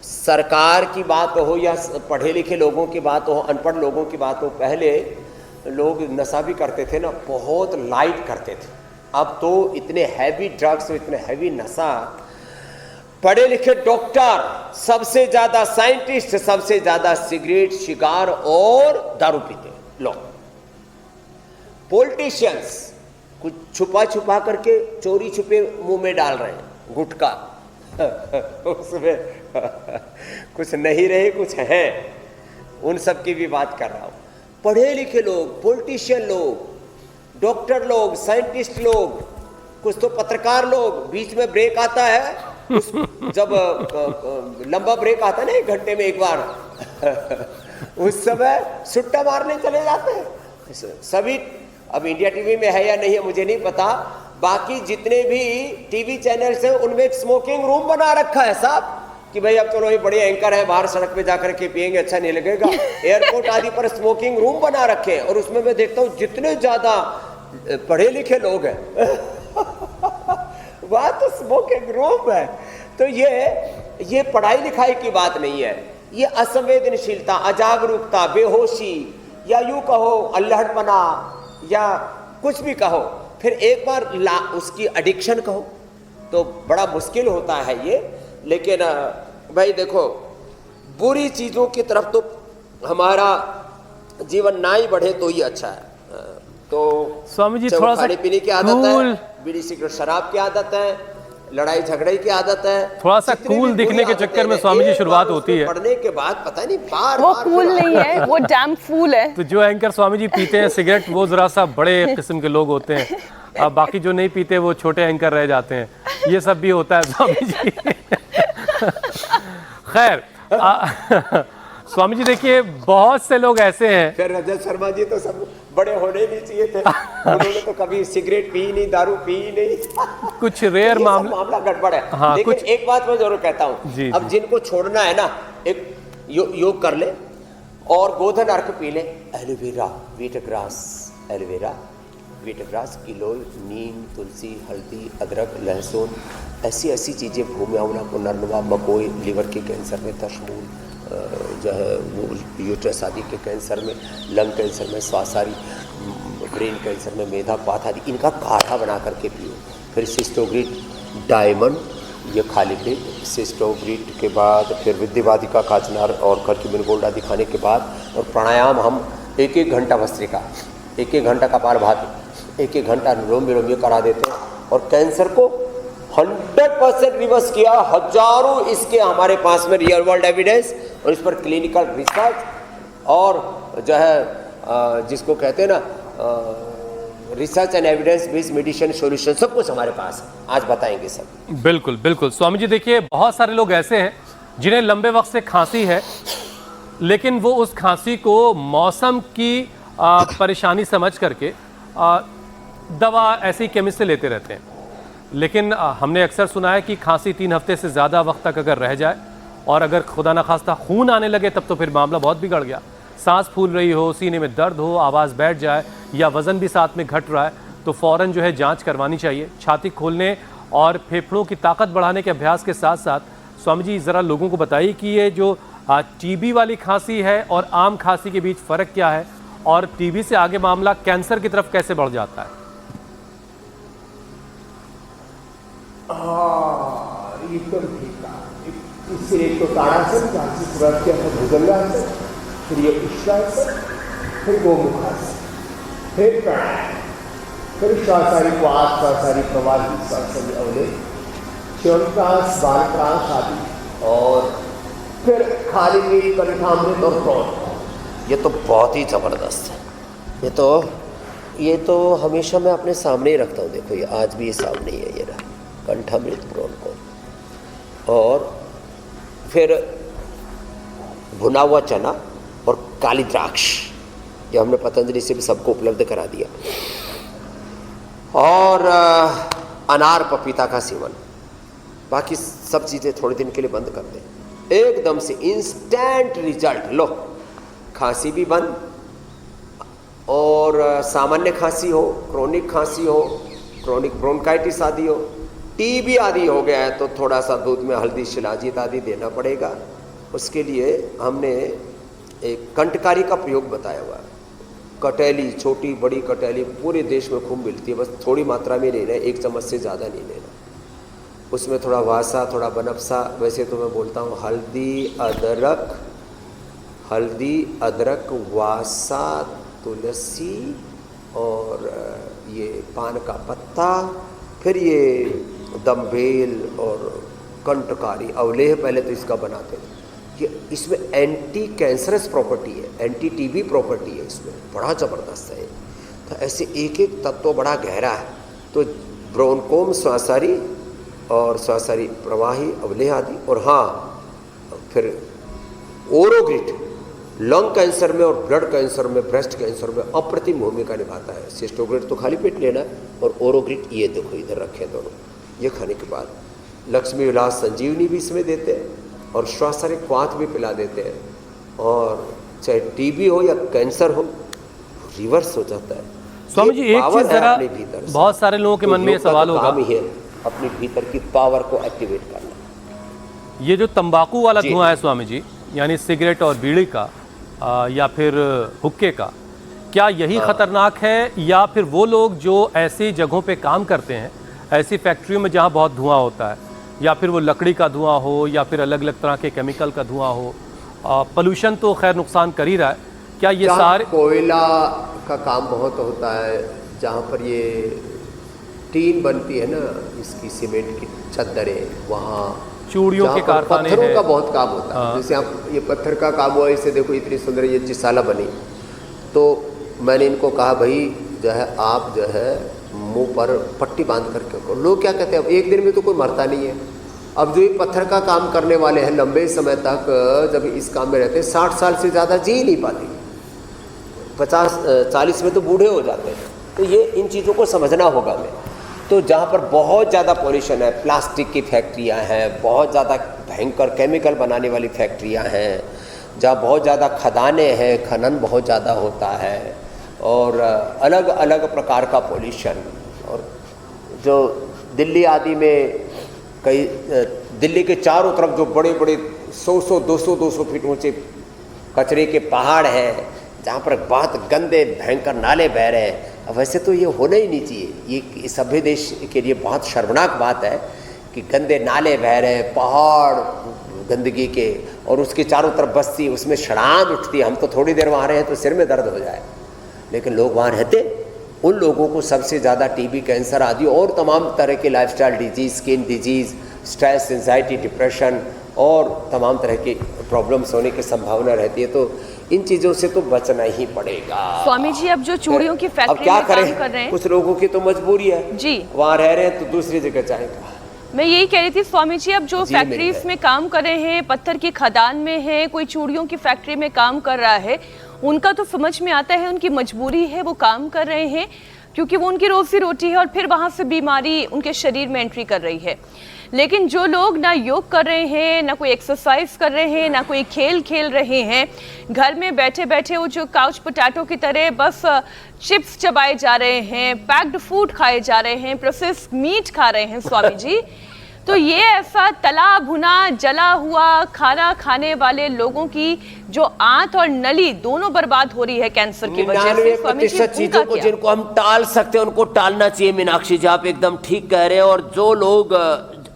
सरकार की बात हो या पढ़े लिखे लोगों की बात हो, अनपढ़ लोगों की बात हो, पहले लोग नशा भी करते थे ना, बहुत लाइट करते थे। अब तो इतने हैवी ड्रग्स, इतने हैवी नशा, पढ़े लिखे डॉक्टर सबसे ज्यादा, साइंटिस्ट सबसे ज्यादा सिगरेट, शिगार और दारू पीते लोग। पॉलिटिशियंस कुछ छुपा छुपा करके चोरी छुपे मुंह में डाल रहे हैं गुटखा उसमें कुछ नहीं रहे, कुछ है, उन सब की भी बात कर रहा हूं। पढ़े लिखे लोग, पॉलिटिशियन लोग, डॉक्टर लोग, साइंटिस्ट लोग, कुछ तो पत्रकार लोग, बीच में ब्रेक आता है, जब लंबा ब्रेक आता है ना 1 घंटे में एक बार उस समय सुट्टा मारने चले जाते हैं सभी। अब इंडिया टीवी में है या नहीं है मुझे नहीं पता, बाकी जितने भी टीवी चैनल्स हैं उनमें एक स्मोकिंग रूम बना रखा है साहब, कि भाई अब चलो ये बड़े एंकर है, बाहर सड़क पे जाकर के पिएंगे, अच्छा नहीं लगेगा। एयरपोर्ट आदि पर स्मोकिंग रूम बना रखे हैं, और उसमें मैं देखता हूँ जितने ज्यादा पढ़े लिखे लोग हैं वहां तो स्मोकिंग रूम है। तो ये ये पढ़ाई लिखाई की बात नहीं है, ये असंवेदनशीलता, अजागरूकता, बेहोशी, या यूं कहो अल्हड़पना, या कुछ भी कहो, फिर एक बार उसकी एडिक्शन कहो तो बड़ा मुश्किल होता है ये। लेकिन भाई देखो, बुरी चीज़ों की तरफ तो हमारा जीवन ना ही बढ़े तो ही अच्छा है। तो स्वामी जी चाहे वो थोड़ा सा खाने पीने की आदत है, कूल, बीड़ी सिगरेट शराब की आदत है, लड़ाई झगड़े की आदत है, थोड़ा सा जितनी कूल भी दिखने बुरी के आदतें चक्कर में हैं, स्वामी जी एक शुरुआत बार होती उसमें है। पढ़ने के बाद पता नहीं बार वो बार कूल फिर नहीं है, वो डैम फूल है। तो जो एंकर स्वामी जी पीते हैं सिगरेट, वो जरा सा बड़े किस्म के लोग होते हैं, अब बाकी जो नहीं पीते वो छोटे एंकर रह जाते हैं। ये सब भी होता है स्वामी जी। खैर स्वामी जी देखिए, बहुत से लोग ऐसे हैं। फिर रजत शर्मा जी तो सब बड़े होने ही नहीं चाहिए थे, उन्होंने तो कभी सिगरेट पी नहीं, दारू पी नहीं। कुछ रेयर ये सब मामला गड़बड़ है। हाँ, लेकिन कुछ एक बात मैं जरूर कहता हूँ, जी, अब जिनको छोड़ना है ना, एक योग कर ले और गोधन अर्क पी ले, aloe vera, wheat grass, aloe vera, wheat grass, गिलोय, नीम, तुलसी, हल्दी, अदरक, लहसुन, ऐसी ऐसी चीज़ें, भूमि आंवला, पुनर्नवा, मकोई, लीवर के कैंसर में दशमूल, जो है वो यूट्रस आदि के कैंसर में, लंग कैंसर में स्वासारी, ब्रेन कैंसर में मेधा पाथ आदि, इनका काढ़ा बना करके पियो। फिर सिस्टोग्रिट डायमंड, ये खाली पेट, सिस्टोग्रिट के बाद फिर विद्यवादिका काचनार और कर्क्यूमिन गोल्ड आदि खाने के बाद, और प्राणायाम हम 1-1 घंटा भस्त्रिका, 1-1 घंटा कपालभाति, 1-1 घंटा अनुलोम विलोम ये करा देते हैं। और कैंसर को 100% रिवर्स किया, हजारों इसके हमारे पास में रियल वर्ल्ड एविडेंस और इस पर क्लिनिकल रिसर्च और जो है जिसको कहते हैं ना research and evidence based medicine solution, सब कुछ हमारे पास है, आज बताएंगे सब। बिल्कुल बिल्कुल स्वामी जी देखिए, बहुत सारे लोग ऐसे हैं जिन्हें लंबे वक्त से खांसी है, लेकिन वो उस खांसी को मौसम की परेशानी समझ करके दवा ऐसी केमिस्ट से लेते रहते हैं। लेकिन हमने अक्सर सुना है कि खांसी 3 हफ्ते से ज़्यादा वक्त तक अगर रह जाए और अगर खुदा न खास्ता खून आने लगे, तब तो फिर मामला बहुत बिगड़ गया। सांस फूल रही हो, सीने में दर्द हो, आवाज़ बैठ जाए या वज़न भी साथ में घट रहा है, तो फ़ौरन जो है जांच करवानी चाहिए। छाती खोलने और फेफड़ों की ताकत बढ़ाने के अभ्यास के साथ साथ स्वामी जी ज़रा लोगों को बताइए कि ये जो टीबी वाली खांसी है और आम खांसी के बीच फ़र्क क्या है, और टीबी से आगे मामला कैंसर की तरफ कैसे बढ़ जाता है? एकदम ठीक कहा। इससे एक तो ताड़ासन, जहाँ से शुरुआत किया था भुजंगासन, फिर ये उष्णासन, फिर गोमुखासन, फिर प्राणायाम, फिर श्वासारी क्वास, श्वासारी प्रवाही, श्वासारी अवलेख, च्यवनप्राश, बालप्राश आदि, और फिर खाली पेट कंठामृत और प्रौढ़। ये तो बहुत ही ज़बरदस्त है। ये तो हमेशा मैं अपने सामने ही रखता हूँ। देखो ये आज भी ये सामने ही है, ये रहा कंठामृत ब्रोन को, और फिर भुना हुआ चना और काली द्राक्ष, ये हमने पतंजलि से भी सबको उपलब्ध करा दिया, और अनार पपीता का सेवन। बाकी सब चीज़ें थोड़े दिन के लिए बंद कर दें, एकदम से इंस्टेंट रिजल्ट लो। खांसी भी बंद, और सामान्य खांसी हो, क्रोनिक खांसी हो, क्रोनिक ब्रोंकाइटिस आदि हो, टीबी आदि हो गया है तो थोड़ा सा दूध में हल्दी, शिलाजीत आदि देना पड़ेगा। उसके लिए हमने एक कंटकारी का प्रयोग बताया हुआ है। कटैली, छोटी बड़ी कटैली पूरे देश में खूब मिलती है, बस थोड़ी मात्रा में लेना है, 1 चम्मच से ज़्यादा नहीं लेना। उसमें थोड़ा वासा, थोड़ा बनफसा, वैसे तो मैं बोलता हूँ हल्दी अदरक, वासा, तुलसी और ये पान का पत्ता, फिर ये दमबेल और कंटकारी अवलेह पहले तो इसका बनाते हैं। ये इसमें एंटी कैंसरस प्रॉपर्टी है, एंटी टीबी प्रॉपर्टी है, इसमें बड़ा ज़बरदस्त है। तो ऐसे एक एक तत्व बड़ा गहरा है। तो ब्रोनकोम, श्वासारी और श्वासारी प्रवाही, अवलेह आदि, और हाँ फिर ओरोग्रिट लंग कैंसर में और ब्लड कैंसर में, ब्रेस्ट कैंसर में अप्रतिम भूमिका निभाता है। सिस्टोग्रिट तो खाली पेट लेना है, और ओरोग्रिट ये देखो इधर रखे दोनों, ये खाने के बाद लक्ष्मी विलास संजीवनी भी इसमें देते हैं, और श्वासारी क्वाथ भी पिला देते हैं, और चाहे टीबी हो या कैंसर हो रिवर्स हो जाता है। स्वामी जी एक चीज जरा, बहुत सारे लोगों के मन में ये सवाल होगा, काम ही है अपने भीतर की पावर को एक्टिवेट करना। ये जो तंबाकू वाला जी। धुआं है स्वामी जी, यानी सिगरेट और बीड़ी का या फिर हुक्के का, क्या यही खतरनाक है, या फिर वो लोग जो ऐसी जगहों पे काम करते हैं, ऐसी फैक्ट्रियों में जहाँ बहुत धुआं होता है, या फिर वो लकड़ी का धुआं हो या फिर अलग अलग तरह के केमिकल का धुआं हो, पोल्यूशन तो खैर नुकसान कर ही रहा है, क्या ये जहाँ सारे कोयला का काम बहुत होता है, जहाँ पर ये टीन बनती है ना, इसकी सीमेंट की चद्दरें, वहाँ चूड़ियों के जहाँ पर कारखाने पत्थरों हैं। का बहुत काम होता है। हाँ। जैसे आप ये पत्थर का काम हुआ, इसे देखो इतनी सुंदर ये चिसाला बनी, तो मैंने इनको कहा भाई जो है आप जो है मुंह पर पट्टी बांध करके करो। लोग क्या कहते हैं, अब एक दिन में तो कोई मरता नहीं है। अब जो ये पत्थर का काम करने वाले हैं लंबे समय तक जब इस काम में रहते हैं, 60 साल से ज़्यादा जी नहीं पाते, 50-40 में तो बूढ़े हो जाते हैं। तो ये इन चीज़ों को समझना होगा हमें। तो जहाँ पर बहुत ज़्यादा पॉल्यूशन है, प्लास्टिक की फैक्ट्रियाँ हैं, बहुत ज़्यादा भयंकर केमिकल बनाने वाली फैक्ट्रियाँ हैं, जहाँ बहुत ज़्यादा खदानें हैं, खनन बहुत ज़्यादा होता है, और अलग अलग प्रकार का पॉल्यूशन, और जो दिल्ली आदि में कई दिल्ली के चारों तरफ जो बड़े बड़े 100-200 फीट ऊंचे कचरे के पहाड़ हैं, जहाँ पर बहुत गंदे भयंकर नाले बह रहे हैं। अब वैसे तो ये होना ही नहीं चाहिए, ये सभ्य देश के लिए बहुत शर्मनाक बात है कि गंदे नाले बह रहे हैं, पहाड़ गंदगी के, और उसके चारों तरफ बस्ती, उसमें शड़ांध उठती है। हम तो थोड़ी देर वहाँ रहे हैं तो सिर में दर्द हो जाए, लेकिन लोग वहाँ रहते, उन लोगों को सबसे ज़्यादा टीबी, कैंसर आदि और तमाम तरह के lifestyle disease, skin disease, stress, anxiety, depression और तमाम तरह की प्रॉब्लम्स होने की संभावना रहती है। तो इन चीज़ों से तो बचना ही पड़ेगा। स्वामी जी, अब जो चूड़ियों की अब फैक्ट्री क्या में काम करें, कर रहे हैं, कुछ लोगों की तो मजबूरी है जी, वहाँ रह रहे हैं तो दूसरी जगह जाएगा। मैं यही कह रही थी स्वामी जी, अब जो जी, मेरी फैक्ट्रीज है। में काम कर रहे हैं, पत्थर की खदान में है, कोई चूड़ियों की फैक्ट्री में काम कर रहा है, उनका तो समझ में आता है, उनकी मजबूरी है, वो काम कर रहे हैं क्योंकि वो उनकी रोजी रोटी है, और फिर वहां से बीमारी उनके शरीर में एंट्री कर रही है। लेकिन जो लोग ना योग कर रहे हैं, ना कोई एक्सरसाइज कर रहे हैं, ना कोई खेल खेल रहे हैं, घर में बैठे बैठे वो जो काउच पोटैटो की तरह बस चिप्स चबाए जा रहे हैं, पैक्ड फूड खाए जा रहे हैं, प्रोसेस्ड मीट खा रहे हैं स्वामी जी, तो ये ऐसा तला भुना जला हुआ खाना खाने वाले लोगों की जो आंत और नली दोनों बर्बाद हो रही है कैंसर की वजह से। स्वामी जी, 99% चीजों को जिनको हम टाल सकते हैं उनको टालना चाहिए। मीनाक्षी जी, आप एकदम ठीक कह रहे हैं। और जो लोग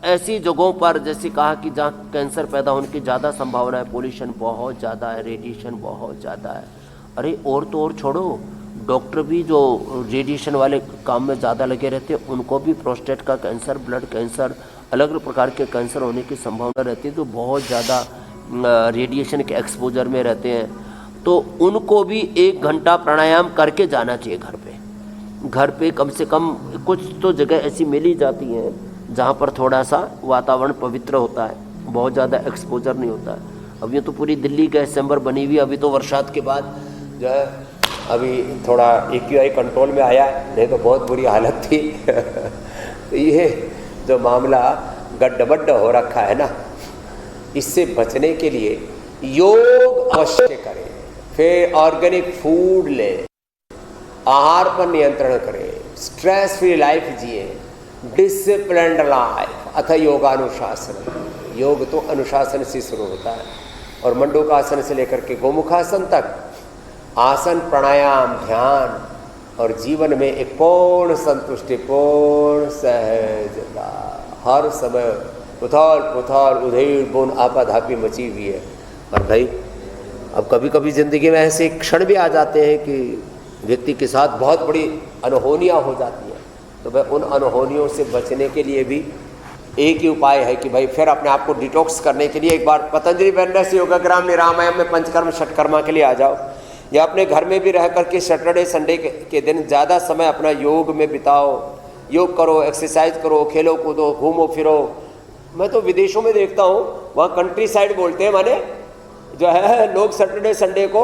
ऐसी जगहों पर, जैसे कहा कि जहाँ कैंसर पैदा होने की ज़्यादा संभावना है, पोल्यूशन बहुत ज़्यादा है, रेडिएशन बहुत ज़्यादा है, अरे और तो और छोड़ो, डॉक्टर भी जो रेडिएशन वाले काम में ज़्यादा लगे रहते हैं, उनको भी प्रोस्टेट का कैंसर, ब्लड कैंसर, अलग अलग प्रकार के कैंसर होने की संभावना रहती है। तो बहुत ज़्यादा रेडिएशन के एक्सपोजर में रहते हैं, तो उनको भी 1 घंटा प्राणायाम करके जाना चाहिए घर पे कम से कम। कुछ तो जगह ऐसी मिली जाती हैं जहाँ पर थोड़ा सा वातावरण पवित्र होता है, बहुत ज़्यादा एक्सपोजर नहीं होता है। अब ये तो पूरी दिल्ली गैस चैम्बर बनी हुई, अभी तो बरसात के बाद जो है अभी थोड़ा AQI कंट्रोल में आया है, नहीं तो बहुत बुरी हालत थी। तो ये जो मामला गड्ढ हो रखा है ना, इससे बचने के लिए योग अवश्य करें, फिर ऑर्गेनिक फूड लें, आहार पर नियंत्रण करें, स्ट्रेस फ्री लाइफ जिए, डिसिप्लिन्ड लाइफ, अथ योगानुशासन। योग तो अनुशासन से शुरू होता है, और मंडूकासन से लेकर के गोमुखासन तक आसन, प्राणायाम, ध्यान, और जीवन में एक पूर्ण संतुष्टि, पूर्ण सहजता, हर समय उथल पुथल उधेड़ बुन आपाधापी मची हुई है। और भाई अब कभी कभी ज़िंदगी में ऐसे क्षण भी आ जाते हैं कि व्यक्ति के साथ बहुत बड़ी अनहोनियाँ हो जाती हैं, तो भाई उन अनहोनियों से बचने के लिए भी एक ही उपाय है कि भाई फिर अपने आप को डिटॉक्स करने के लिए एक बार पतंजलि वेलनेस योगाग्राम निरामयम में पंचकर्म षटकर्मा के लिए आ जाओ, या अपने घर में भी रह करके सैटरडे संडे के दिन ज़्यादा समय अपना योग में बिताओ, योग करो, एक्सरसाइज करो, खेलो कूदो, घूमो फिरो। मैं तो विदेशों में देखता हूँ, वहाँ कंट्री साइड बोलते हैं, माने जो है लोग सैटरडे संडे को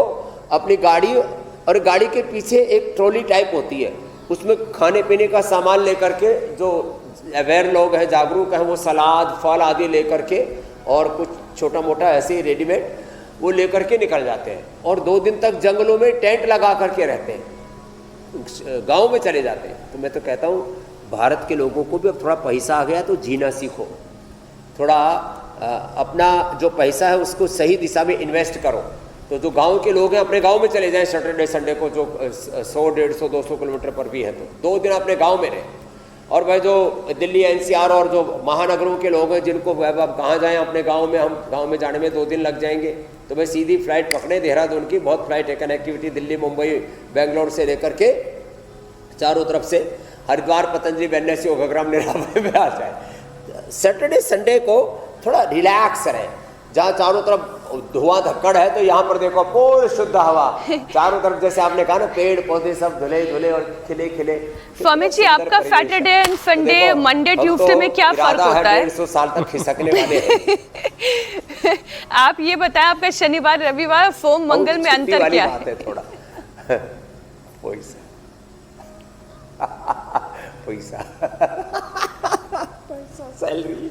अपनी गाड़ी, और गाड़ी के पीछे एक ट्रॉली टाइप होती है, उसमें खाने पीने का सामान लेकर के, जो अवेयर लोग हैं, जागरूक हैं, वो सलाद फल आदि लेकर के और कुछ छोटा मोटा ऐसे ही रेडीमेड वो लेकर के निकल जाते हैं, और 2 दिन तक जंगलों में टेंट लगा करके रहते हैं, गांव में चले जाते हैं। तो मैं तो कहता हूँ भारत के लोगों को भी अब थोड़ा पैसा आ गया तो जीना सीखो, थोड़ा अपना जो पैसा है उसको सही दिशा में इन्वेस्ट करो। तो जो गांव के लोग हैं अपने गांव में चले जाएं सैटरडे संडे को, जो 100, 150, 200 किलोमीटर पर भी है तो 2 दिन अपने गांव में रहें। और भाई जो दिल्ली एनसीआर और जो महानगरों के लोग हैं जिनको अब कहाँ जाएं अपने गांव में, हम गांव में जाने में 2 दिन लग जाएंगे, तो भाई सीधी फ्लाइट पकड़े देहरादून की, बहुत फ्लाइट है, कनेक्टिविटी दिल्ली, मुंबई, बेंगलोर से लेकर के चारों तरफ से हरिद्वार, पतंजलि, वेलनेस, योगग्राम, निरामय में आ जाए। सैटरडे संडे को थोड़ा रिलैक्स रहें। जहाँ चारों तरफ धुआं धक्कड़ है तो यहाँ पर देखो पूरी शुद्ध हवा चारों तरफ, जैसे आपने कहा ना, पेड़ पौधे सब धुले धुले और खिले खिले। स्वामी जी, आपका Saturday and Sunday, Monday Tuesday में क्या फर्क होता है? 150 साल तक खिसकने वाले हैं। आप ये बताएं, आपका शनिवार, रविवार, सोम, मंगल में अंतर क्या है? थोड़ा पैसा पैसा पैसा, सैलरी।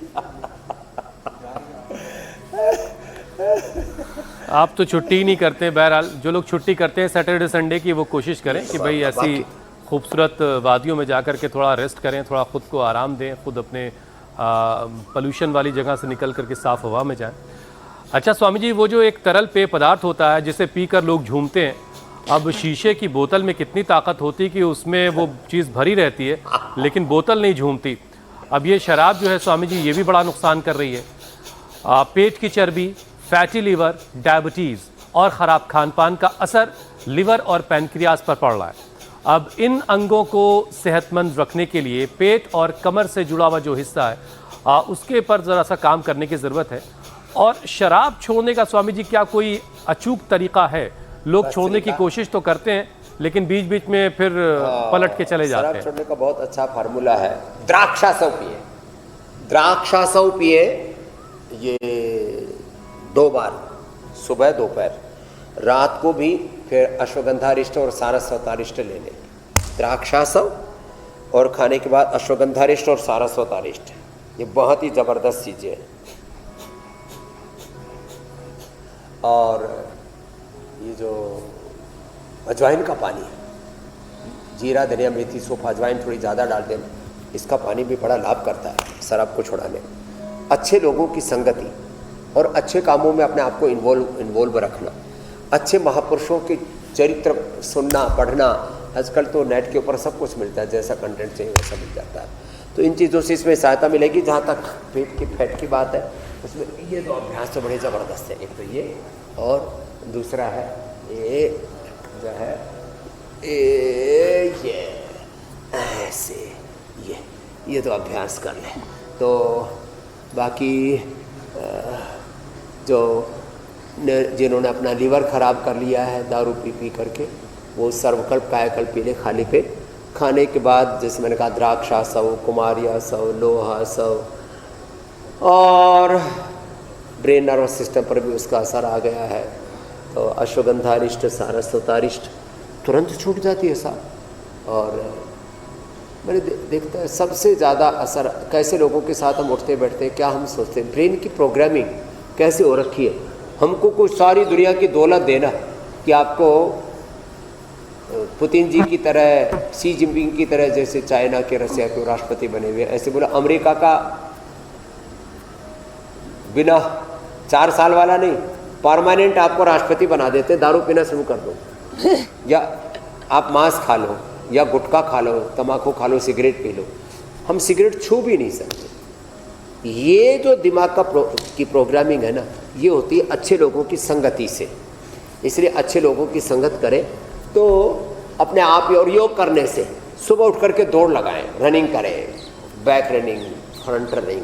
आप तो छुट्टी ही नहीं करते। बहरहाल जो लोग छुट्टी करते हैं सैटरडे संडे की, वो कोशिश करें कि भाई ऐसी खूबसूरत वादियों में जाकर के थोड़ा रेस्ट करें, थोड़ा खुद को आराम दें, खुद अपने पोल्यूशन वाली जगह से निकल करके साफ हवा में जाएं। अच्छा स्वामी जी, वो जो एक तरल पेय पदार्थ होता है जिसे पीकर लोग झूमते हैं, अब शीशे की बोतल में कितनी ताकत होती है कि उसमें वो चीज़ भरी रहती है लेकिन बोतल नहीं झूमती। अब ये शराब जो है स्वामी जी, ये भी बड़ा नुकसान कर रही है। पेट की चर्बी, फैटी लीवर, डायबिटीज़ और ख़राब खान पान का असर लिवर और पैनक्रियाज पर पड़ रहा है। अब इन अंगों को सेहतमंद रखने के लिए पेट और कमर से जुड़ा हुआ जो हिस्सा है उसके पर ज़रा सा काम करने की ज़रूरत है। और शराब छोड़ने का स्वामी जी क्या कोई अचूक तरीका है? लोग छोड़ने की कोशिश तो करते हैं लेकिन बीच बीच में फिर पलट के चले जाते हैं। शराब छोड़ने का बहुत अच्छा फार्मूला है, द्राक्षासव पिए। द्राक्षासव पिए, ये 2 बार, सुबह दोपहर, रात को भी, फिर अश्वगंधारिष्ट और सारस्वतारिष्ट ले लें। द्राक्षासव और खाने के बाद अश्वगंधारिष्ट और सारस्वतारिष्ट, ये बहुत ही ज़बरदस्त चीज़ें हैं। और ये जो अजवाइन का पानी है, जीरा, धनिया, मेथी, सौंफ, अजवाइन थोड़ी ज़्यादा डाल दें, इसका पानी भी बड़ा लाभ करता है शराब को छुड़ाने में। अच्छे लोगों की संगति और अच्छे कामों में अपने आप को इन्वॉल्व रखना, अच्छे महापुरुषों के चरित्र सुनना, पढ़ना। आजकल तो नेट के ऊपर सब कुछ मिलता है, जैसा कंटेंट चाहिए वैसा मिल जाता है। तो इन चीज़ों से इसमें सहायता मिलेगी। जहाँ तक पेट की फैट की बात है, उसमें ये 2 अभ्यास तो बड़े ज़बरदस्त है। एक तो ये, और दूसरा है ये जो है ये ऐसे, ये तो अभ्यास कर लें। तो बाकी जो जिन्होंने अपना लीवर ख़राब कर लिया है दारू पी करके, वो सर्वकल्प कायाकल्प पी ले खाली पेट। खाने के बाद जैसे मैंने कहा, द्राक्षासव, कुमारियासव, लोहासव, और ब्रेन नर्वस सिस्टम पर भी उसका असर आ गया है। तो अश्वगंधारिष्ट, सारस्वतारिष्ट तुरंत छूट जाती है साहब। और मैंने देखता है सबसे ज़्यादा असर कैसे लोगों के साथ हम उठते बैठते हैं, क्या हम सोचते हैं, ब्रेन की प्रोग्रामिंग कैसे हो रखी है। हमको कुछ सारी दुनिया की दौलत देना कि आपको पुतिन जी की तरह, शी जिनपिंग की तरह, जैसे चाइना के, रसिया के राष्ट्रपति बने हुए, ऐसे बोला अमेरिका का बिना 4 साल वाला नहीं, परमानेंट आपको राष्ट्रपति बना देते, दारू पीना शुरू कर दो, या आप मांस खा लो, या गुटखा खा लो, तम्बाकू खा लो, सिगरेट पी लो। हम सिगरेट छू भी नहीं सकते। ये जो दिमाग का की प्रोग्रामिंग है ना, ये होती है अच्छे लोगों की संगति से। इसलिए अच्छे लोगों की संगत करें तो अपने आप ही, और योग करने से सुबह उठ करके दौड़ लगाएं, रनिंग करें, back running, front running,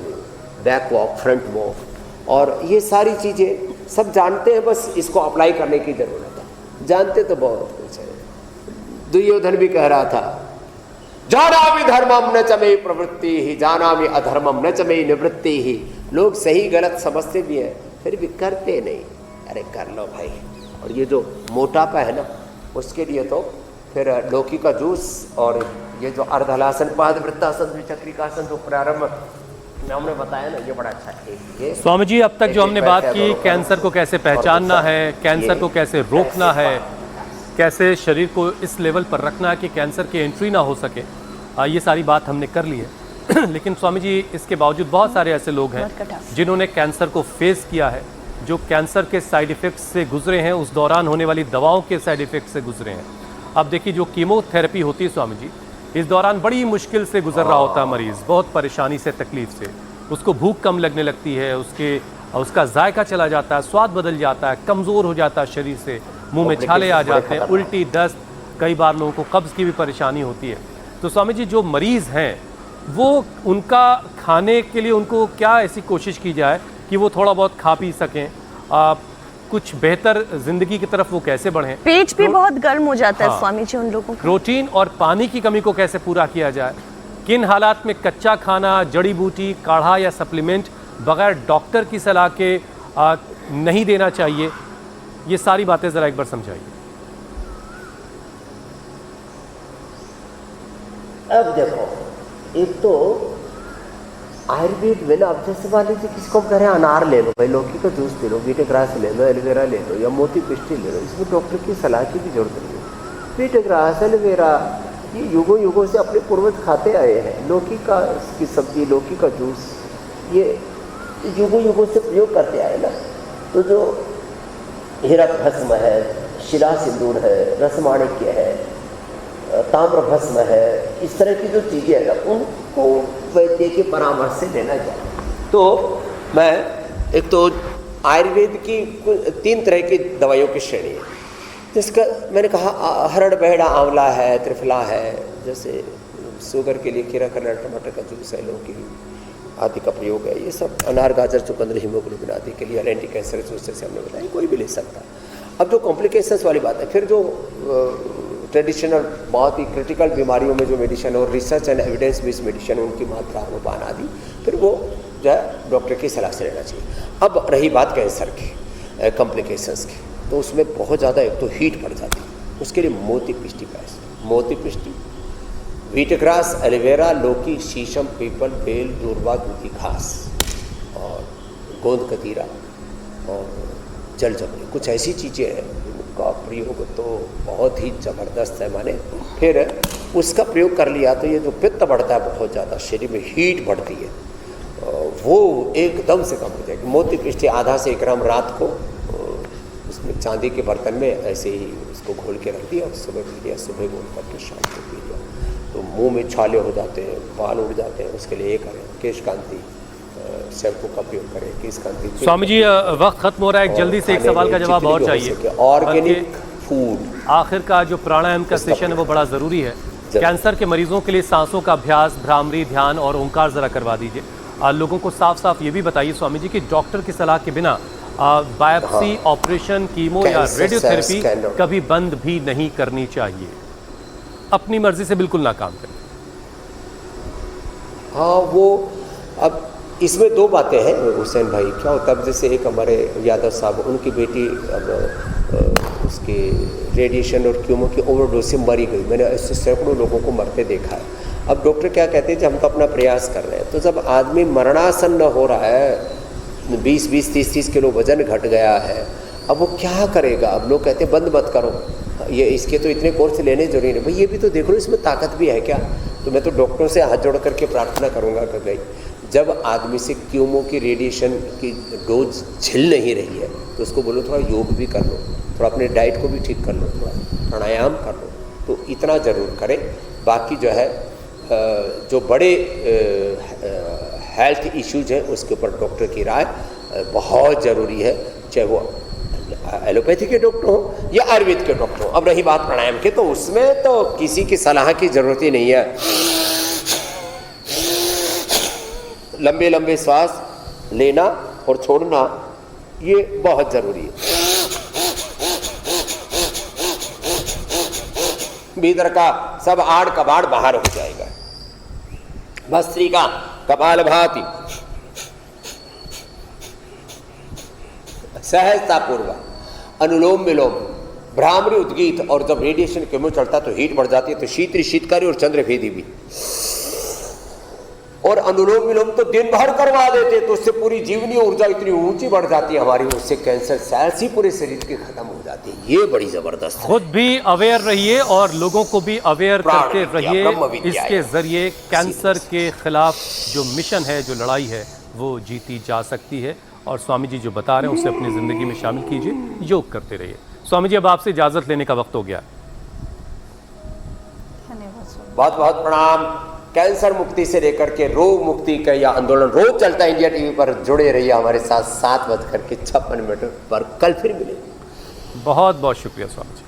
back walk, front walk, और ये सारी चीज़ें सब जानते हैं, बस इसको अप्लाई करने की ज़रूरत है। जानते तो बहुत कुछ है। दुर्योधन भी कह रहा था, जानामि धर्मम न च मे प्रवृत्ति ही, जानामि अधर्मम न च मे निवृत्ति ही। लोग सही गलत समझते भी हैं, फिर भी करते नहीं। अरे कर लो भाई। और ये जो मोटापा है ना, उसके लिए तो फिर लौकी का जूस, और ये जो अर्धहलासन, पादवृत्तासन, द्विचक्रिकासन, जो प्रारंभ में हमने बताया ना, ये बड़ा अच्छा है। स्वामी जी, अब तक जो हमने बात की, कैंसर को कैसे पहचानना है, कैंसर को कैसे रोकना है, कैसे शरीर को इस लेवल पर रखना है कि कैंसर की एंट्री ना हो सके, ये सारी बात हमने कर ली है। लेकिन स्वामी जी इसके बावजूद बहुत सारे ऐसे लोग हैं जिन्होंने कैंसर को फेस किया है, जो कैंसर के साइड इफ़ेक्ट्स से गुजरे हैं, उस दौरान होने वाली दवाओं के साइड इफ़ेक्ट से गुजरे हैं। अब देखिए जो कीमोथेरेपी होती है स्वामी जी, इस दौरान बड़ी मुश्किल से गुजर रहा होता है मरीज़, बहुत परेशानी से, तकलीफ से, उसको भूख कम लगने लगती है, उसका जायका चला जाता है, स्वाद बदल जाता है, कमज़ोर हो जाता है शरीर से, मुंह में छाले आ जाते हैं, उल्टी, दस्त, कई बार लोगों को कब्ज़ की भी परेशानी होती है। तो स्वामी जी जो मरीज़ हैं वो उनका खाने के लिए उनको क्या ऐसी कोशिश की जाए कि वो थोड़ा बहुत खा पी सकें, कुछ बेहतर जिंदगी की तरफ वो कैसे बढ़ें? पेट भी बहुत गर्म हो जाता है स्वामी जी उन लोगों का। प्रोटीन और पानी की कमी को कैसे पूरा किया जाए? किन हालात में कच्चा खाना, जड़ी बूटी, काढ़ा या सप्लीमेंट बगैर डॉक्टर की सलाह के नहीं देना चाहिए? ये सारी बातें ज़रा एक बार समझाइए। अब देखो, एक तो आयुर्वेद में ना, अब जैसे मान लीजिए किसी को कह रहे हैं अनार ले लो भाई, लौकी का जूस पी लो, बीटे ग्रास ले लो, एलोवेरा ले लो या मोती पिष्टी ले लो, इसमें डॉक्टर की सलाह की भी जरूरत नहीं है। बीटे ग्रास, एलोवेरा ये युगों युगों से अपने पूर्वज खाते आए हैं। लौकी का की सब्जी, लौकी का जूस, ये युगों युगों से प्रयोग करते आए ना। तो जो हीरा भस्म है, शिला सिंदूर है, रसमाणिक्य है, ताम्र भस्म है, इस तरह की जो चीज़ें हैं ना, उनको वैद्य के परामर्श से लेना चाहिए। तो मैं एक तो आयुर्वेद की 3 तरह की दवाइयों की श्रेणी है, जिसका मैंने कहा हरड़ बहेड़ा आंवला है, त्रिफला है, जैसे शुगर के लिए खीरा, करेला, टमाटर का जूस है, लौकी आदि का प्रयोग है। ये सब अनार, गाजर, चुकंदर, हीमोग्लोबिन आदि के लिए एंटी कैंसर जूस जैसे हमने बताया, कोई भी ले सकता। अब जो कॉम्प्लिकेशंस वाली बात है, फिर जो ट्रेडिशनल बहुत ही क्रिटिकल बीमारियों में जो मेडिसिन और research and evidence based medicine, उनकी मात्रा, अनुपान आदि, फिर वो जो है डॉक्टर की सलाह से लेना चाहिए। अब रही बात कैंसर की कॉम्प्लिकेशंस की, तो उसमें बहुत ज़्यादा एक तो हीट बढ़ जाती है। उसके लिए मोती पिष्टी का, मोती पिष्टी, वीटग्रास, एलोवेरा, लौकी, शीशम, पीपल, बेल, दूर्वा, दूधी घास और गोंद कतीरा और जल जबरी, कुछ ऐसी चीज़ें हैं जिनका प्रयोग तो बहुत ही ज़बरदस्त है। माने फिर उसका प्रयोग कर लिया तो ये जो पित्त बढ़ता है बहुत ज़्यादा, शरीर में हीट बढ़ती है, वो एकदम से कम हो जाएगी। मोती पिष्टी आधा से 1 ग्राम रात को उसमें चांदी के बर्तन में ऐसे ही उसको घोल के रख दिया, सुबह पी लिया, सुबह घोल करके शाम को पी लिया, तो मुंह में छाले हो जाते हैं, बाल उड़ जाते हैं। उसके लिए ये करें, केश कांति शैम्पू का प्रयोग करें, केश कांति। स्वामी जी वक्त खत्म हो रहा है, जल्दी से एक सवाल का जवाब और चाहिए। ऑर्गेनिक फूड, आखिर का जो प्राणायाम का सेशन है वो बड़ा ज़रूरी है। कैंसर के मरीजों के लिए सांसों का अभ्यास, भ्रामरी, ध्यान और ओंकार ज़रा करवा दीजिए। लोगों को साफ साफ ये भी बताइए स्वामी जी कि डॉक्टर की सलाह के बिना बायोप्सी, ऑपरेशन, कीमो या रेडियोथेरेपी कभी बंद भी नहीं करनी चाहिए, अपनी मर्जी से बिल्कुल ना काम करें। हाँ, वो अब इसमें 2 बातें हैं हुसैन भाई। क्या होता है, जैसे एक हमारे यादव साहब, उनकी बेटी अब उसके रेडिएशन और कीमो की ओवरडोज से मरी गई। मैंने ऐसे सैकड़ों लोगों को मरते देखा है। अब डॉक्टर क्या कहते हैं कि हम तो अपना प्रयास कर रहे हैं, तो जब आदमी मरणासन्न हो रहा है, 20-20, 30-30 किलो वजन घट गया है, अब वो क्या करेगा? अब लोग कहते हैं बंद मत करो, ये इसके तो इतने कोर्स लेने जरूरी नहीं। भाई ये भी तो देख लो, इसमें ताकत भी है क्या? तो मैं तो डॉक्टरों से हाथ जोड़ करके प्रार्थना करूँगा कि भाई जब आदमी से कीमो की रेडिएशन की डोज झेल नहीं रही है तो उसको बोलो थोड़ा योग भी कर लो, थोड़ा अपने डाइट को भी ठीक कर लो, थोड़ा प्राणायाम कर लो, तो इतना ज़रूर करें। बाकी जो है जो बड़े हेल्थ इश्यूज हैं उसके ऊपर डॉक्टर की राय बहुत ज़रूरी है, चाहे वो एलोपैथी के डॉक्टर हो या आयुर्वेद के डॉक्टर हो। अब रही बात प्राणायाम की, तो उसमें तो किसी की सलाह की ज़रूरत ही नहीं है। लंबे लंबे श्वास लेना और छोड़ना ये बहुत ज़रूरी है। भीतर का सब आड़ कबाड़ बाहर हो जाएगा। भस्त्रिका, कपालभाति, सहजतापूर्वक, अनुलोम विलोम, भ्रामरी, उद्गीत, और जब रेडिएशन केमो चलता है तो हीट बढ़ जाती है, तो शीतकारी और चंद्रभेदी भी और अनुलोम विलोम तो दिन भर करवा देते तो उससे पूरी जीवनी ऊर्जा इतनी ऊंची बढ़ जाती है हमारी, उससे कैंसर सेल्स ही पूरे शरीर के खत्म हो जाती है। ये बड़ी जबरदस्त है। खुद भी अवेयर रहिए और लोगों को भी अवेयर करते रहिए। ब्रह्म विद्या इसके जरिए कैंसर के खिलाफ जो मिशन है, जो लड़ाई है, वो जीती जा सकती है। और स्वामी जी जो बता रहे हैं उसे अपनी जिंदगी में शामिल कीजिए, योग करते रहिए। स्वामी जी अब आपसे इजाजत लेने का वक्त हो गया। बहुत बहुत प्रणाम। कैंसर मुक्ति से लेकर के रोग मुक्ति का यह आंदोलन रोज चलता है इंडिया टीवी पर। जुड़े रहिए हमारे साथ 7:56 पर। कल फिर मिलेंगे। बहुत बहुत शुक्रिया स्वामी जी।